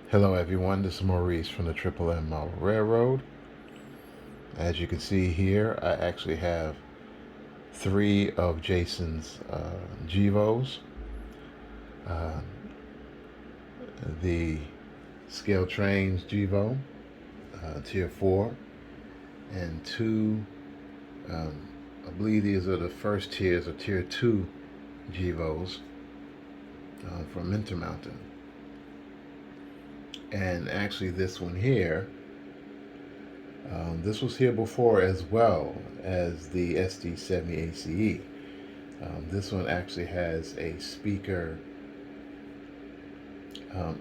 Hello everyone, this is Maurice from the Triple M Model Railroad. As you can see here, I actually have three of Jason's GEVOs. Uh, the Scale Trains GEVO, Tier 4, and two, um, I believe these are the first tiers of Tier 2 GEVOs from Intermountain. And actually this one here, this was here before as well as the SD70 ACE. This one actually has a speaker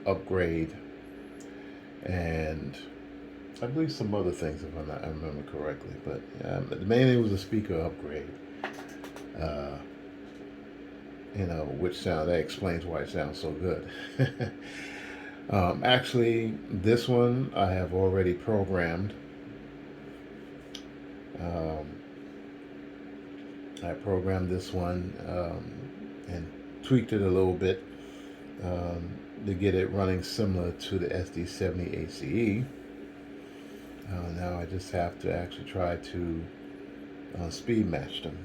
upgrade and I believe some other things if I remember correctly. But mainly it was a speaker upgrade. Uh, which sound that explains why it sounds so good. Actually, this one I have already programmed. I programmed this one and tweaked it a little bit to get it running similar to the SD70 ACE. Now I just have to actually try to speed match them.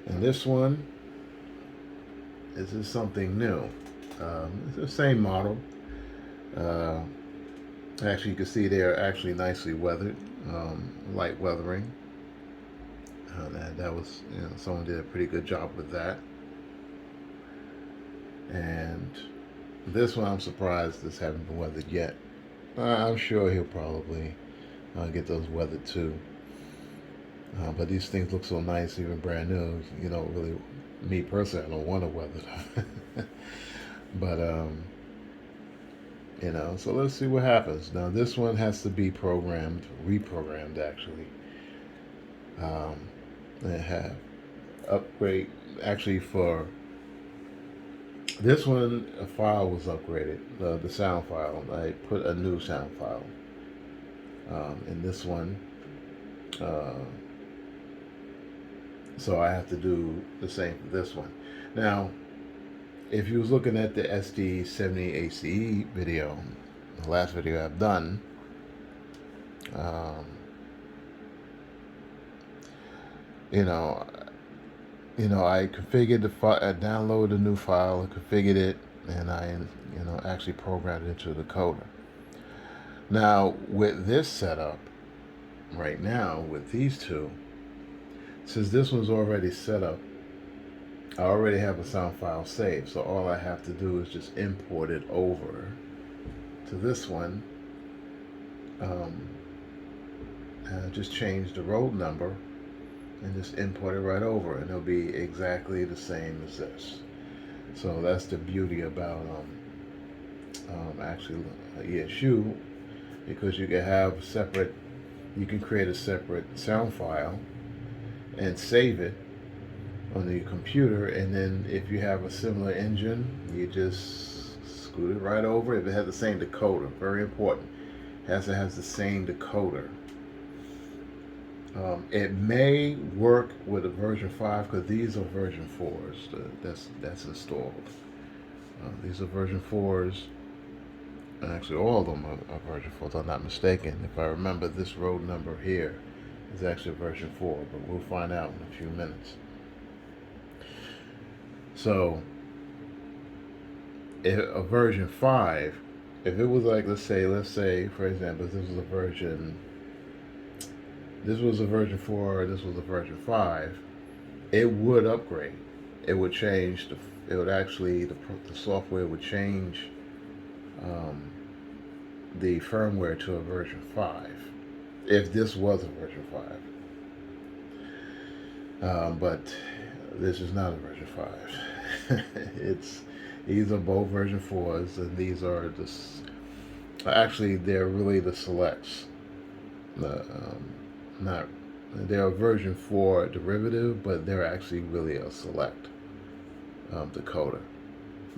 And this one, this is something new. It's the same model. Actually, you can see they're actually nicely weathered, light weathering. That was, someone did a pretty good job with that. And this one, I'm surprised this hasn't been weathered yet. I'm sure he'll probably get those weathered too. But these things look so nice, even brand new. Really, me personally, I don't want to weather them. But so let's see what happens. Now this one has to be reprogrammed actually. And have upgrade actually for this one. A file was upgraded, the sound file. I put a new sound file in this one. So I have to do the same for this one. Now, if you was looking at the SD70 ACE video, the last video I've done, I configured the file, I downloaded a new file, configured it, and I, actually programmed it into the coder. Now, with this setup, right now, with these two, since this one's already set up, I already have a sound file saved, so all I have to do is just import it over to this one. Just change the road number and just import it right over, and it'll be exactly the same as this. So that's the beauty about actually ESU, because you can have you can create a separate sound file and save it on the computer, and then if you have a similar engine, you just scoot it right over. If it has the same decoder, very important, it has the same decoder. It may work with a version 5 because these are version 4s that's installed. These are version 4s, and actually all of them are version 4s if I'm not mistaken. If I remember, this road number here is actually version 4, but we'll find out in a few minutes. So, if a version 5, if it was like, let's say, for example, this was a version 4, this was a version 5, it would upgrade. It would change, it would actually, the software would change the firmware to a version 5, if this was a version 5. But this is not a version 5. These are both version 4s, and these are actually they're really the selects. They're a version 4 derivative, but they're actually really a select decoder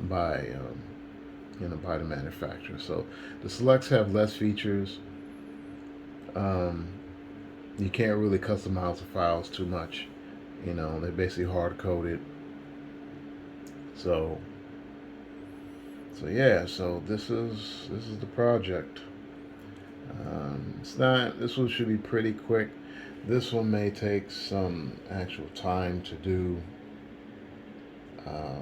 by by the manufacturer. So the selects have less features. You can't really customize the files too much. They're basically hard coded. So So yeah, so this is the project. It's not. This one should be pretty quick. This one may take some actual time to do. Uh,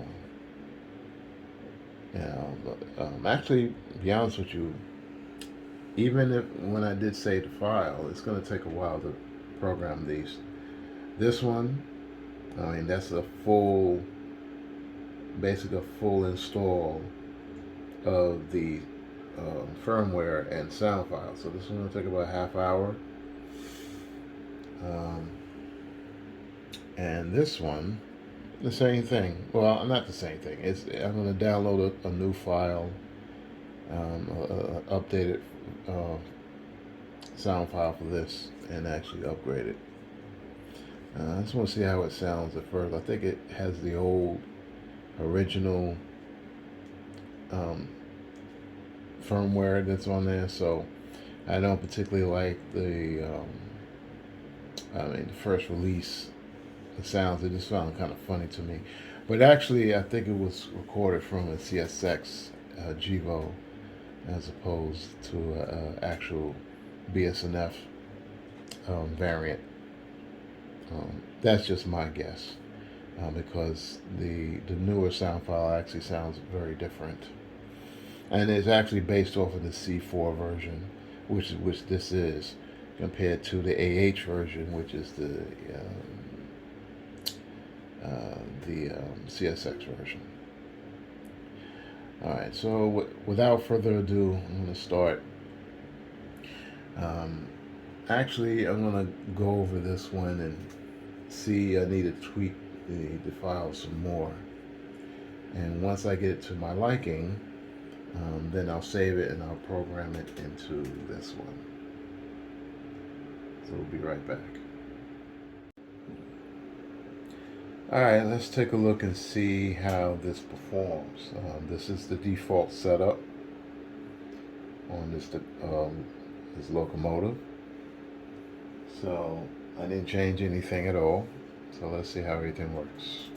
Actually, to be honest with you, even if when I did save the file, it's going to take a while to program these. This one, I mean, that's a full, basically a full install of the firmware and sound file. So this one will take about a half hour. Um, and this one, the same thing. Well, not the same thing. I'm going to download a new file, updated sound file for this, and actually upgrade it. I just want to see how it sounds at first. I think it has the old original firmware that's on there, so I don't particularly like the first release. The sounds, it just sounded kind of funny to me. But actually, I think it was recorded from a CSX GEVO as opposed to an actual BSNF variant. That's just my guess, because the newer sound file actually sounds very different, and it's actually based off of the C4 version, which this is, compared to the AH version, which is the CSX version. All right, so without further ado, I'm going to start. Actually, I'm going to go over this one and see. I need to tweak the file some more. And once I get it to my liking, then I'll save it and I'll program it into this one. So we'll be right back. Alright, let's take a look and see how this performs. This is the default setup on this locomotive. So I didn't change anything at all. So let's see how everything works.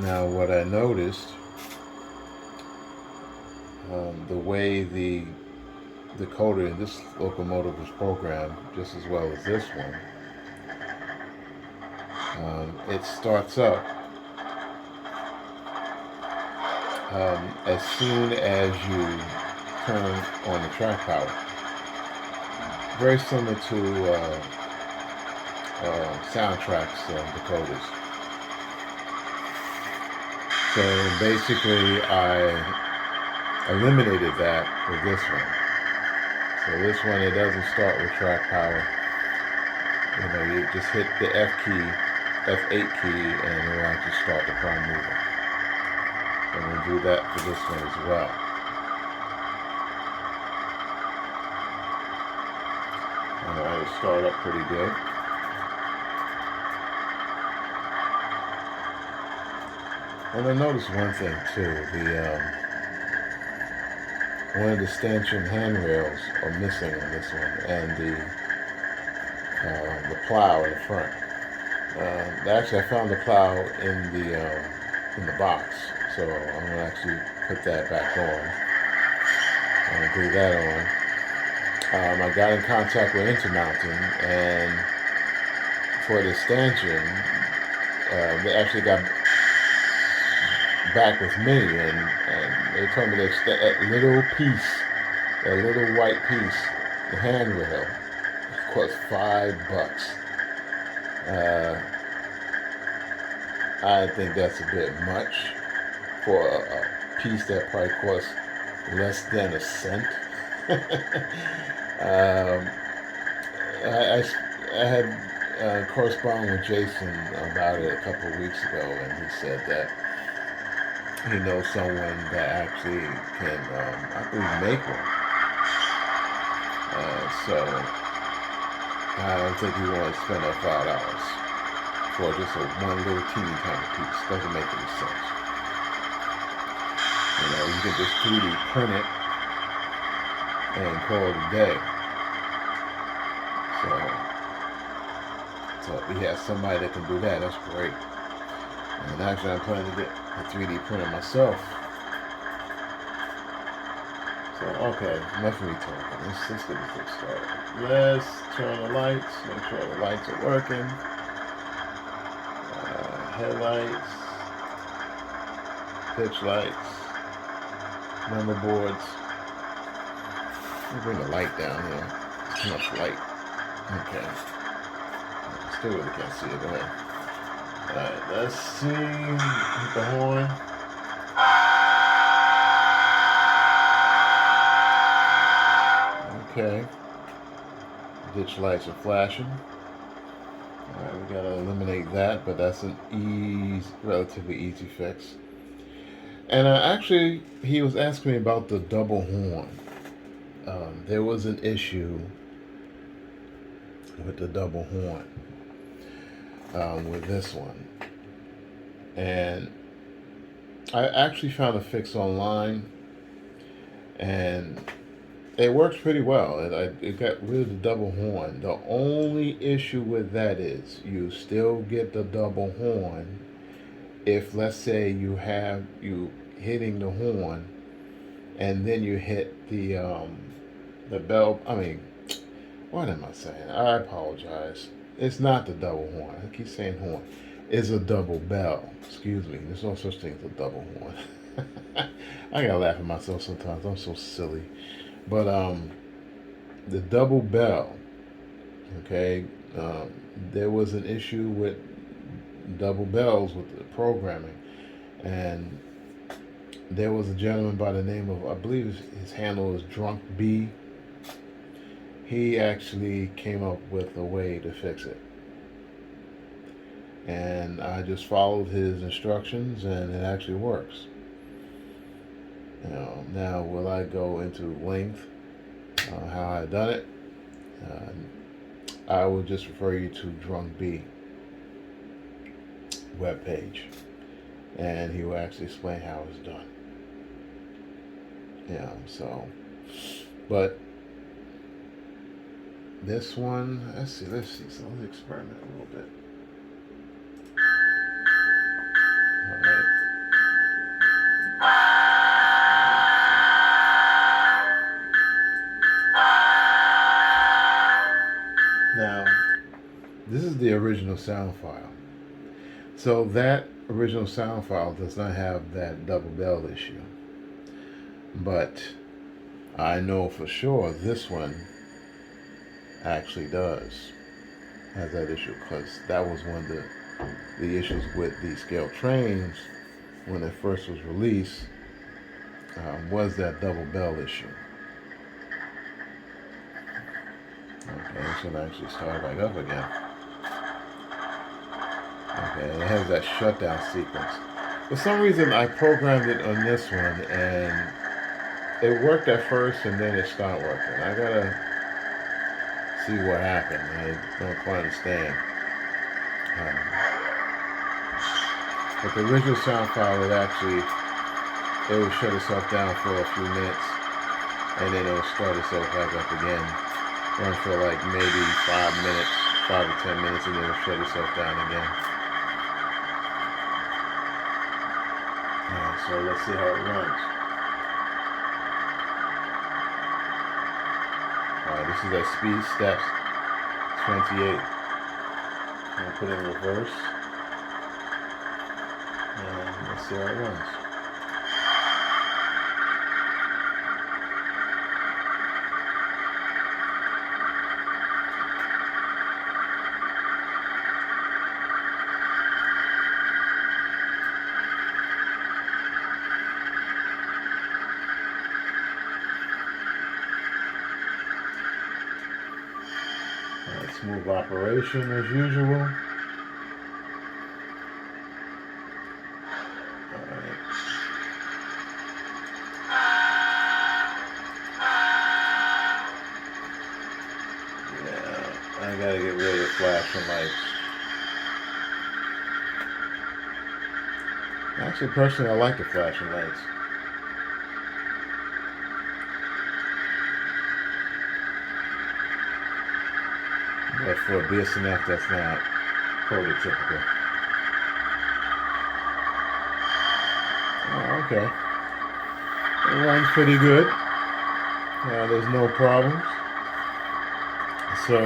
Now what I noticed, the way the decoder in this locomotive was programmed, just as well as this one, it starts up as soon as you turn on the track power. Very similar to soundtracks decoders. So basically, I eliminated that with this one. So this one, it doesn't start with track power. You just hit the F key, F8 key, and it will actually start the prime mover. So I'm going to do that for this one as well. Alright, it'll start up pretty good. And I noticed one thing too, one of the stanchion handrails are missing on this one, and the plow in the front. Actually, I found the plow in the box, so I'm gonna actually put that back on. I'm gonna glue that on. I got in contact with Intermountain, and for the stanchion, they actually got back with me, and they told me that little piece, that little white piece, the handrail, cost $5. I think that's a bit much for a piece that probably costs less than a cent. I had corresponded with Jason about it a couple of weeks ago, and he said that he knows someone that actually can, I believe, make one. So I don't think you want to spend that $5 for just one little teeny tiny piece. Doesn't make any sense. You can just 3D print it and call it a day. So So if he has somebody that can do that, that's great. And actually, I'm planning to get a 3D printer myself. So, okay, enough of me talking. Let's get this thing started. Let's turn the lights, make sure the lights are working. Headlights, pitch lights, number boards. Let me bring the light down here. It's too much light. Okay. Still really can't see it. Go ahead. Alright, let's see. Hit the horn. Okay. Ditch lights are flashing. Alright, we gotta eliminate that, but that's an relatively easy fix. And actually, he was asking me about the double horn. There was an issue with the double horn with this one, and I actually found a fix online, and it works pretty well. It got rid of the double horn. The only issue with that is you still get the double horn if, let's say, you hitting the horn and then you hit the bell. I mean, what am I saying? I apologize. It's not the double horn. I keep saying horn. It's a double bell. Excuse me. There's no such thing as a double horn. I gotta laugh at myself sometimes. I'm so silly. But the double bell. Okay. There was an issue with double bells with the programming, and there was a gentleman by the name of, I believe his handle is Drunk B. He actually came up with a way to fix it, and I just followed his instructions, and it actually works. Now will I go into length how I done it? I will just refer you to Drunk B webpage, and he will actually explain how it's done. So, but this one, let's see. So let's experiment a little bit. All right. Now, this is the original sound file. So that original sound file does not have that double bell issue. But I know for sure this one actually does have that issue, because that was one of the issues with the scale trains when it first was released, was that double bell issue. Okay, so it actually started back up again. Okay, it has that shutdown sequence. For some reason, I programmed it on this one, and it worked at first, and then it stopped working. I gotta see what happened. I don't quite understand. But the original sound file, it would shut itself down for a few minutes, and then it would start itself back up again. Run for like maybe 5 minutes, 5 to 10 minutes, and then it'll shut itself down again. Alright, so let's see how it runs. Alright, this is at speed steps 28. I'm going to put it in reverse. And let's see how it runs. Smooth operation as usual. Alright. Yeah, I gotta get rid of the flashing lights. Actually, personally, I like the flashing lights. But for BSNF, that's not. prototypical. Oh, okay. It runs pretty good. There's no problems. So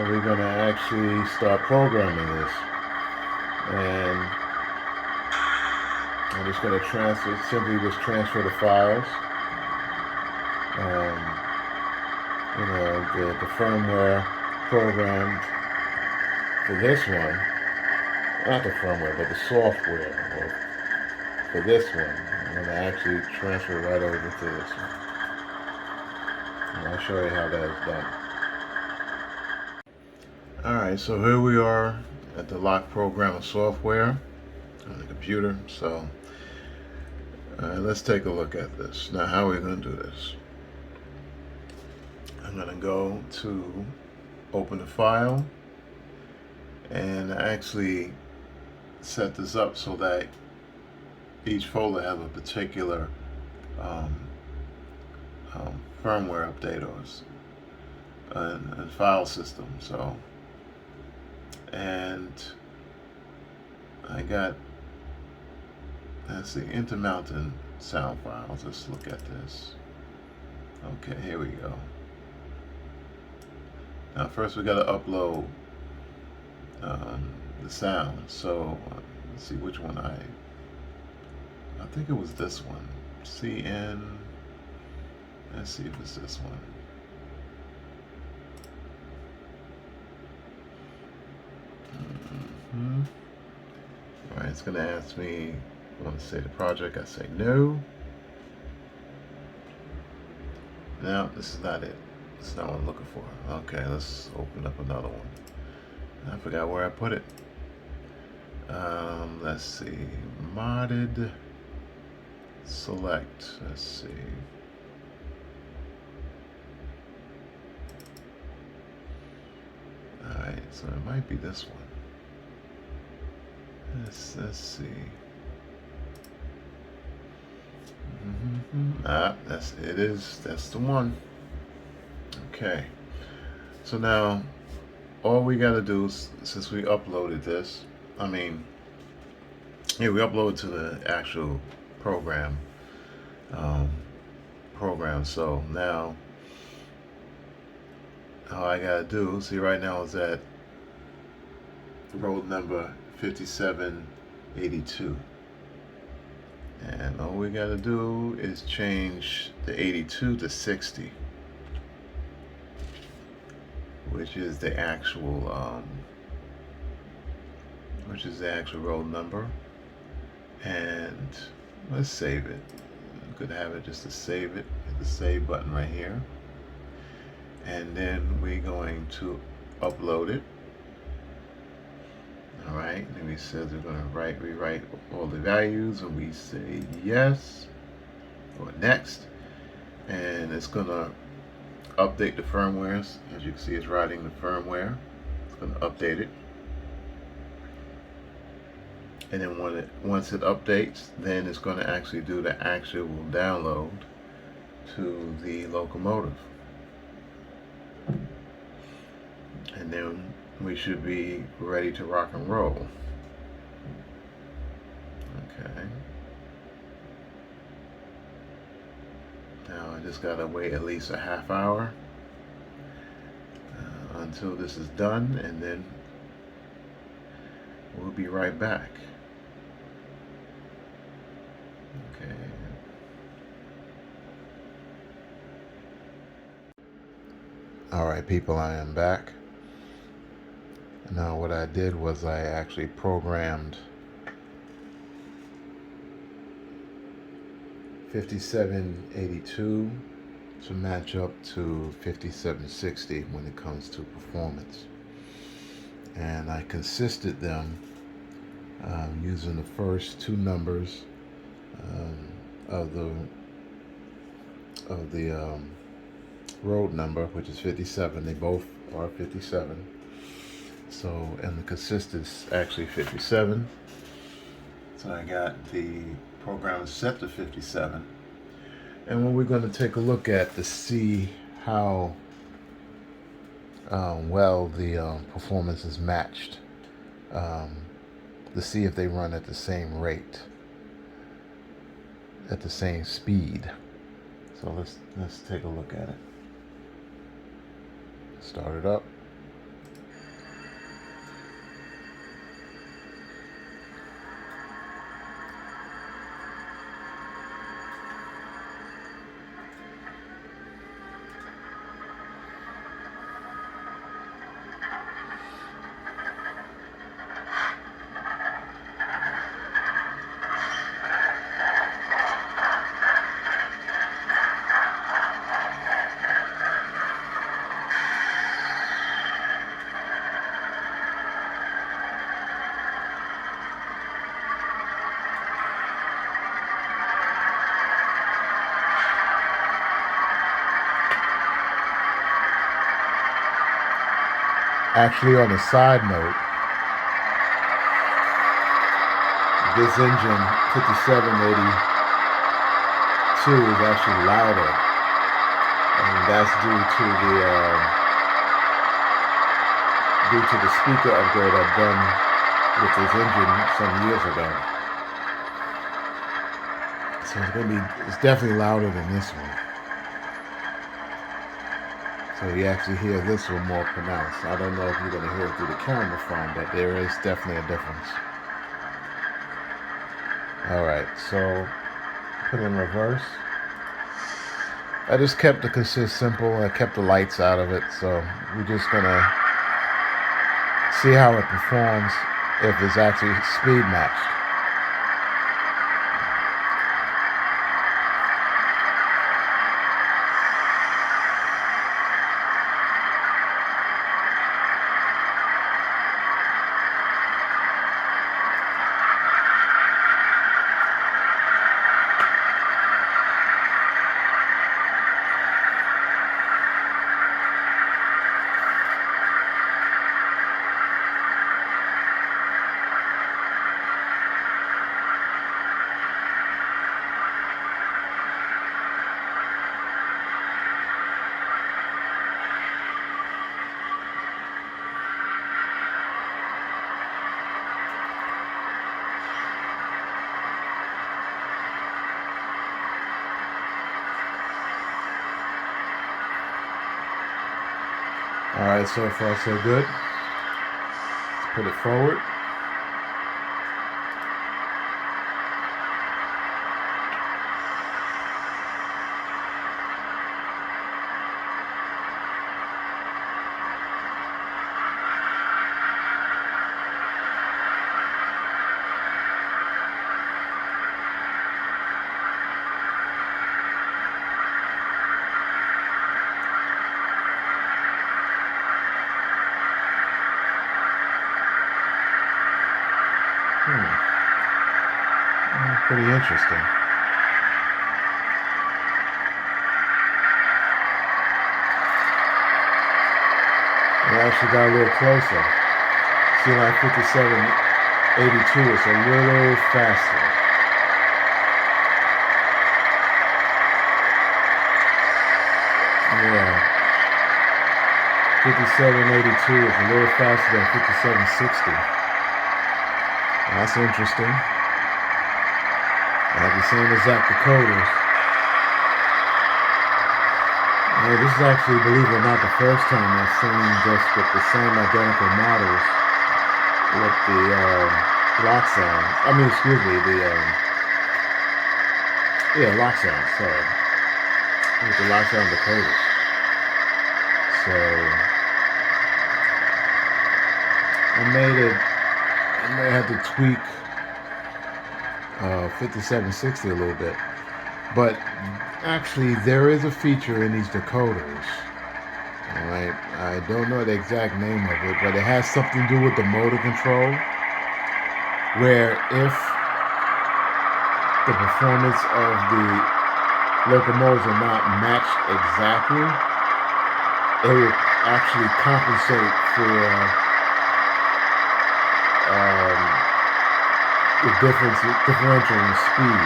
we're going to actually start programming this. And I'm just going to simply just transfer the files. The firmware programmed for this one, not the firmware, but the software for this one, I'm going to actually transfer right over to this one. And I'll show you how that is done. Alright, so here we are at the lock programmer software on the computer. So let's take a look at this. Now, how are we going to do this? I'm going to go to open the file and actually set this up so that each folder has a particular firmware update and file system. So, and I got, that's the Intermountain sound files. Let's look at this. Okay, here we go. Now first we got to upload the sound. So let's see which one I think it was this one. CN. Let's see if it's this one. Alright, it's going to ask me, I want to say the project. I say no. No, this is not it. This is not what I'm looking for. Okay, let's open up another one. I forgot where I put it. Let's see. Modded select. Let's see. Alright, so it might be this one. Let's see. That's it. That's the one. Okay. So now, all we got to do is, since we uploaded this, we uploaded to the actual program. So now, all I got to do, see right now is at road number 5782. And all we got to do is change the 82 to 60, which is the actual road number. And let's save it. You could have it just to save it. Hit the save button right here. And then we're going to upload it. Alright, and we said we're going to rewrite all the values, and we say yes or next, and it's going to update the firmwares. As you can see, it's writing the firmware. It's going to update it, and then once it updates, then it's going to actually do the actual download to the locomotive, and then we should be ready to rock and roll. Okay. Now I just gotta wait at least a half hour until this is done, and then we'll be right back. Okay. All right, people, I am back. Now what I did was I actually programmed 5782 to match up to 5760 when it comes to performance. And I consisted them using the first two numbers of the road number, which is 57. They both are 57. So, and the consistent is actually 57. So I got the program set to 57. And what we're going to take a look at to see how well the performance is matched, um, to see if they run at the same rate, at the same speed. So let's take a look at it. Start it up. Actually, on a side note, this engine 5782 is actually louder, and that's due to the speaker upgrade I've done with this engine some years ago. So it's definitely louder than this one. So you actually hear this one more pronounced. I don't know if you're going to hear it through the camera phone, but there is definitely a difference. Alright, so put it in reverse. I just kept the consist simple. I kept the lights out of it, so we're just going to see how it performs if it's actually speed matched. Alright, so far so good. Let's put it forward. Pretty interesting. We actually got a little closer. See, like 5782 is a little faster. Yeah. 5782 is a little faster than 5760. That's interesting. I have the same exact decoders. This is actually, believe it or not, the first time I've seen just with the same identical models with the lock sounds. I mean, excuse me, lock sounds, sorry. With the lock sound decoders. So, I may have to tweak 5760 a little bit, but actually there is a feature in these decoders. All right, I don't know the exact name of it, but it has something to do with the motor control, where if the performance of the locomotives are not matched exactly, it will actually compensate for the differential in speed.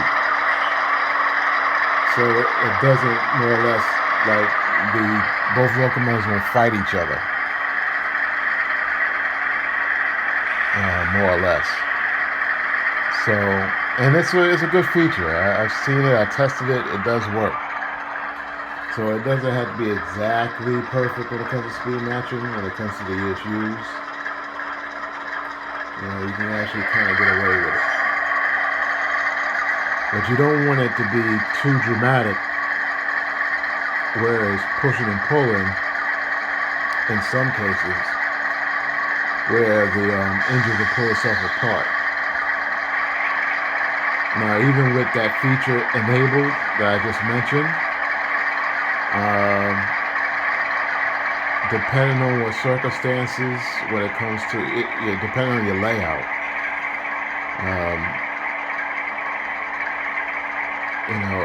So it doesn't more or less like both locomotives won't fight each other. more or less. So, and it's a good feature. I've seen it, I tested it, it does work. So it doesn't have to be exactly perfect when it comes to speed matching, when it comes to the ESUs. You can actually kind of get away with it. But you don't want it to be too dramatic, where it's pushing and pulling in some cases, where the engine will pull itself apart. Now, even with that feature enabled that I just mentioned, depending on what circumstances, when it comes to it, depending on your layout,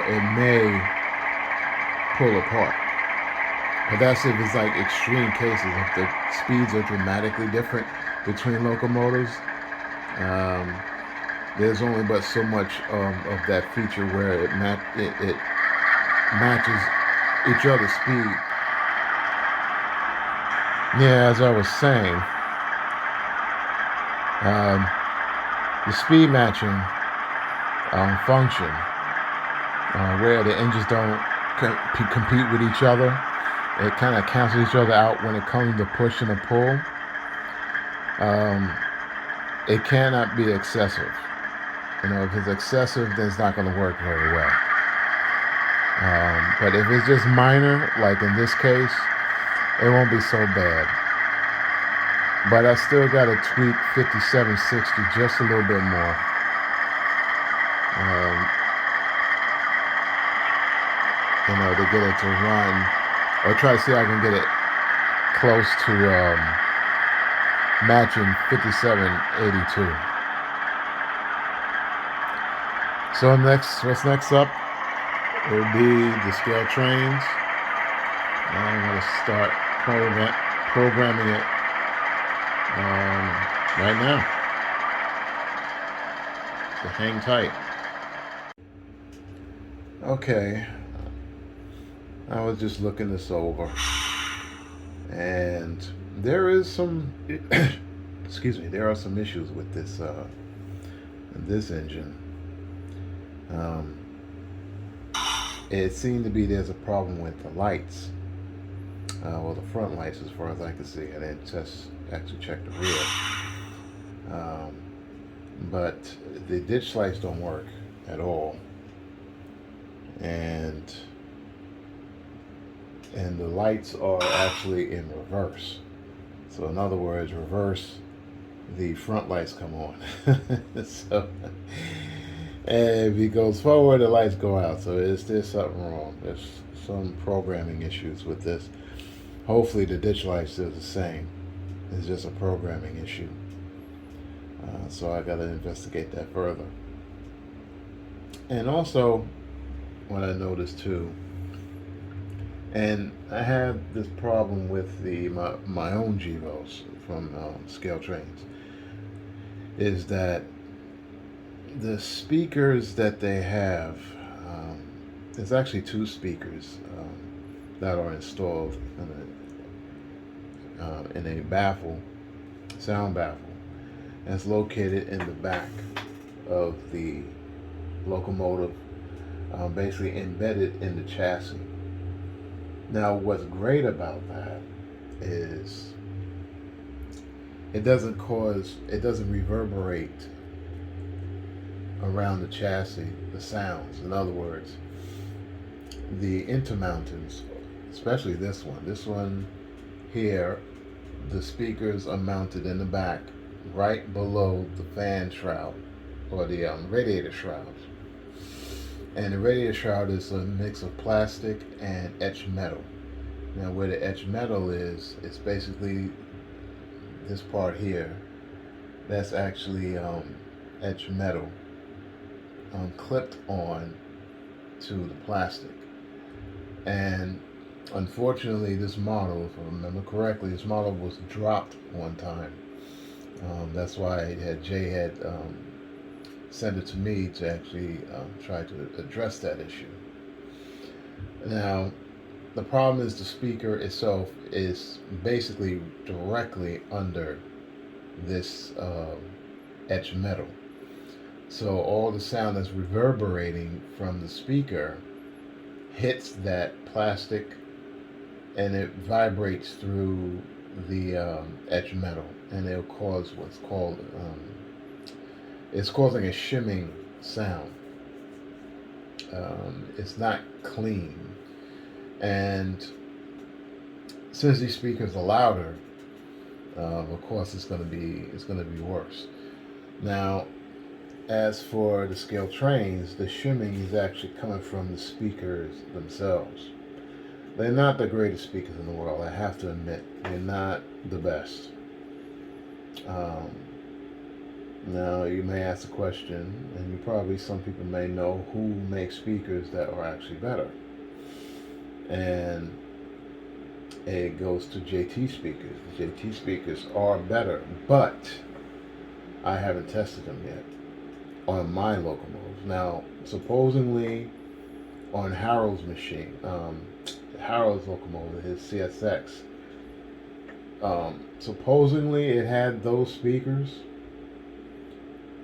it may pull apart. But that's if it's like extreme cases. If the speeds are dramatically different between locomotives, there's only but so much of that feature where it matches each other's speed. Yeah, as I was saying, the speed matching function, where the engines don't compete with each other, it kind of cancels each other out when it comes to push and a pull. It cannot be excessive. If it's excessive, then it's not going to work very well. But if it's just minor, like in this case, it won't be so bad. But I still got to tweak 5760 just a little bit more. To get it to run, or try to see how I can get it close to matching 5782. So what's next up will be the scale trains. I'm going to start programming it right now. So hang tight. Okay, I was just looking this over, and there is some there are some issues with this engine. It seemed to be there's a problem with the lights, the front lights, as far as I can see. I didn't actually check the rear, but the ditch lights don't work at all, and the lights are actually in reverse. So in other words, reverse, the front lights come on. So, and if he goes forward, the lights go out. So there's something wrong. There's some programming issues with this. Hopefully the ditch lights are the same. It's just a programming issue. So I got to investigate that further. And also, what I noticed too, and I had this problem with my own GEVOs from Scale Trains, is that the speakers that they have, there's actually two speakers that are installed in a baffle, sound baffle, that's located in the back of the locomotive, basically embedded in the chassis. Now, what's great about that is it doesn't reverberate around the chassis, the sounds. In other words, the Intermountains, especially this one here, the speakers are mounted in the back, right below the fan shroud, or the radiator shrouds. And the radiator shroud is a mix of plastic and etched metal. Now, where the etched metal is, it's basically this part here. That's actually etched metal clipped on to the plastic. And unfortunately, this model, if I remember correctly, this model was dropped one time. That's why Jay had sent it to me to actually try to address that issue. Now, the problem is the speaker itself is basically directly under this etched metal. So all the sound that's reverberating from the speaker hits that plastic and it vibrates through the etched metal, and it'll cause what's called it's causing a shimming sound. It's not clean, and since these speakers are louder, of course it's going to be worse. Now, as for the scale trains, the shimming is actually coming from the speakers themselves. They're not the greatest speakers in the world, I have to admit. They're not the best. Um, Now, you may ask the question, and you probably, some people may know who makes speakers that are actually better. And it goes to JT speakers. JT speakers are better, but I haven't tested them yet on my locomotives. Now, supposedly on Harold's machine, Harold's locomotive, his CSX, supposedly it had those speakers,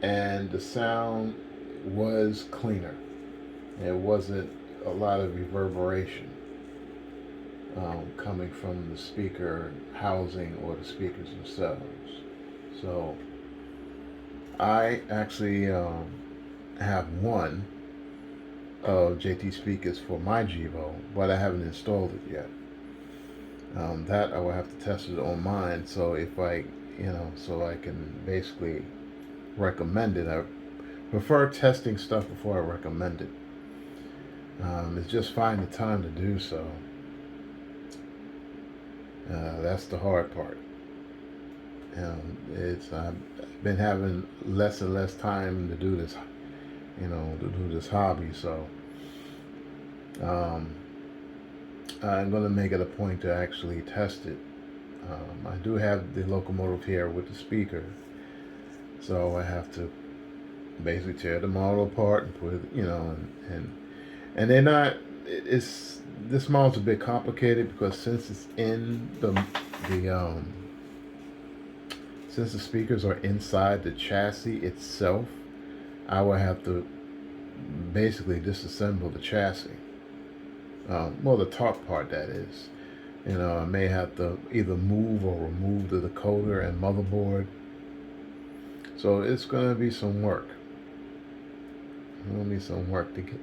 and the sound was cleaner. There wasn't a lot of reverberation coming from the speaker housing or the speakers themselves. So I actually have one of JT speakers for my GEVO, but I haven't installed it yet. That I will have to test it on mine. So if I, so I can basically recommend it. I prefer testing stuff before I recommend it. It's just finding the time to do so. That's the hard part. I've been having less and less time to do this, to do this hobby. So I'm going to make it a point to actually test it. I do have the locomotive here with the speaker, so I have to basically tear the model apart and put it, and they're not. This model's a bit complicated because since it's in the since the speakers are inside the chassis itself, I will have to basically disassemble the chassis. Well, the top part, that is. I may have to either move or remove the decoder and motherboard. So it's going to be some work. It's going to be some work to get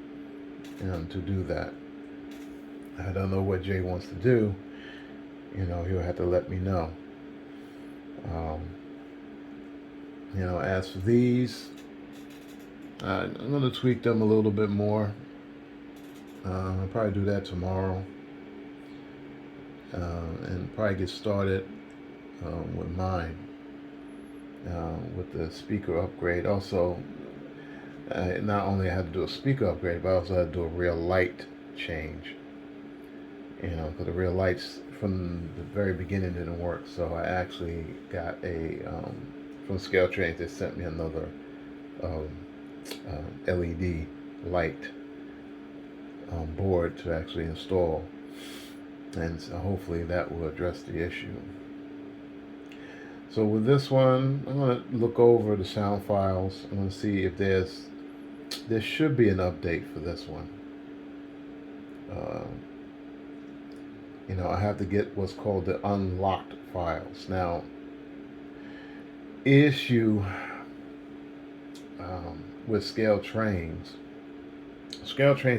to do that. I don't know what Jay wants to do. He'll have to let me know. As for these, I'm going to tweak them a little bit more. I'll probably do that tomorrow. And probably get started with mine, with the speaker upgrade. Also, not only I had to do a speaker upgrade, but I also had to do a rear light change. Because the rear lights from the very beginning didn't work. So I actually got from Scale Trains, they sent me another LED light board to actually install. And so hopefully that will address the issue. So with this one, I'm going to look over the sound files. I'm going to see if there should be an update for this one. I have to get what's called the unlocked files. Now, issue with Scale Trains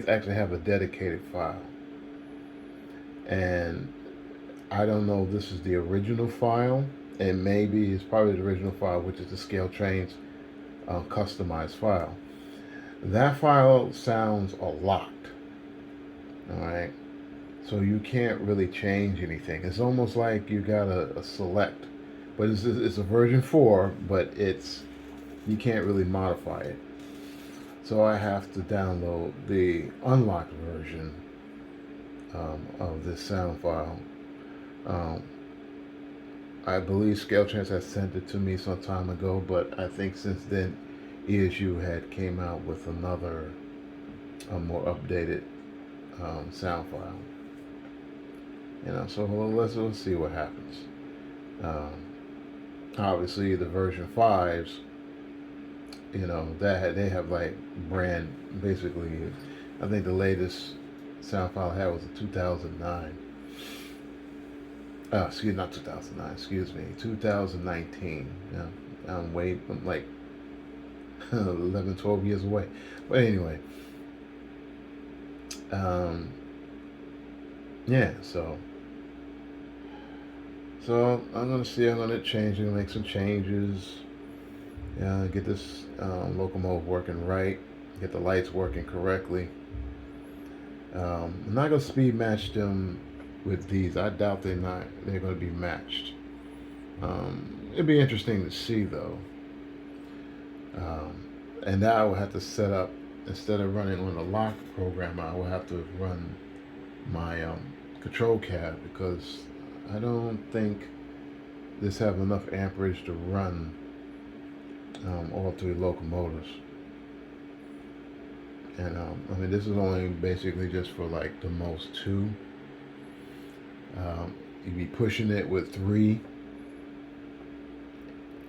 actually have a dedicated file. And I don't know if this is the original file, and maybe it's probably the original file, which is the Scale Trains customized file. That file sounds locked. Alright, so you can't really change anything. It's almost like you got a select, but it's a version 4, but you can't really modify it. So I have to download the unlocked version of this sound file. I believe Scale Trains has sent it to me some time ago, but I think since then ESU had came out with another, more updated sound file. So let's see what happens. Obviously, the version 5s you know, they have like brand, basically. I think the latest sound file I had was a 2009. Not 2009. Excuse me, 2019. Yeah, I'm like 11, 12 years away. But anyway, um, yeah. So I'm gonna see. I'm gonna change. I'm gonna make some changes. Yeah, get this locomotive working right. Get the lights working correctly. I'm not gonna speed match them with these. I doubt they're gonna be matched. It'd be interesting to see though. Um, and now I will have to set up, instead of running on the lock program, I will have to run my control cab, because I don't think this have enough amperage to run all three locomotives. And I mean, this is only basically just for like the most two. You'd be pushing it with three,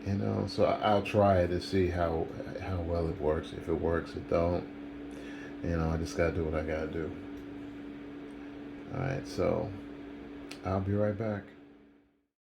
you know. So I'll try it to see how well it works. If it works, it don't. You know, I just gotta do what I gotta do. All right, so I'll be right back.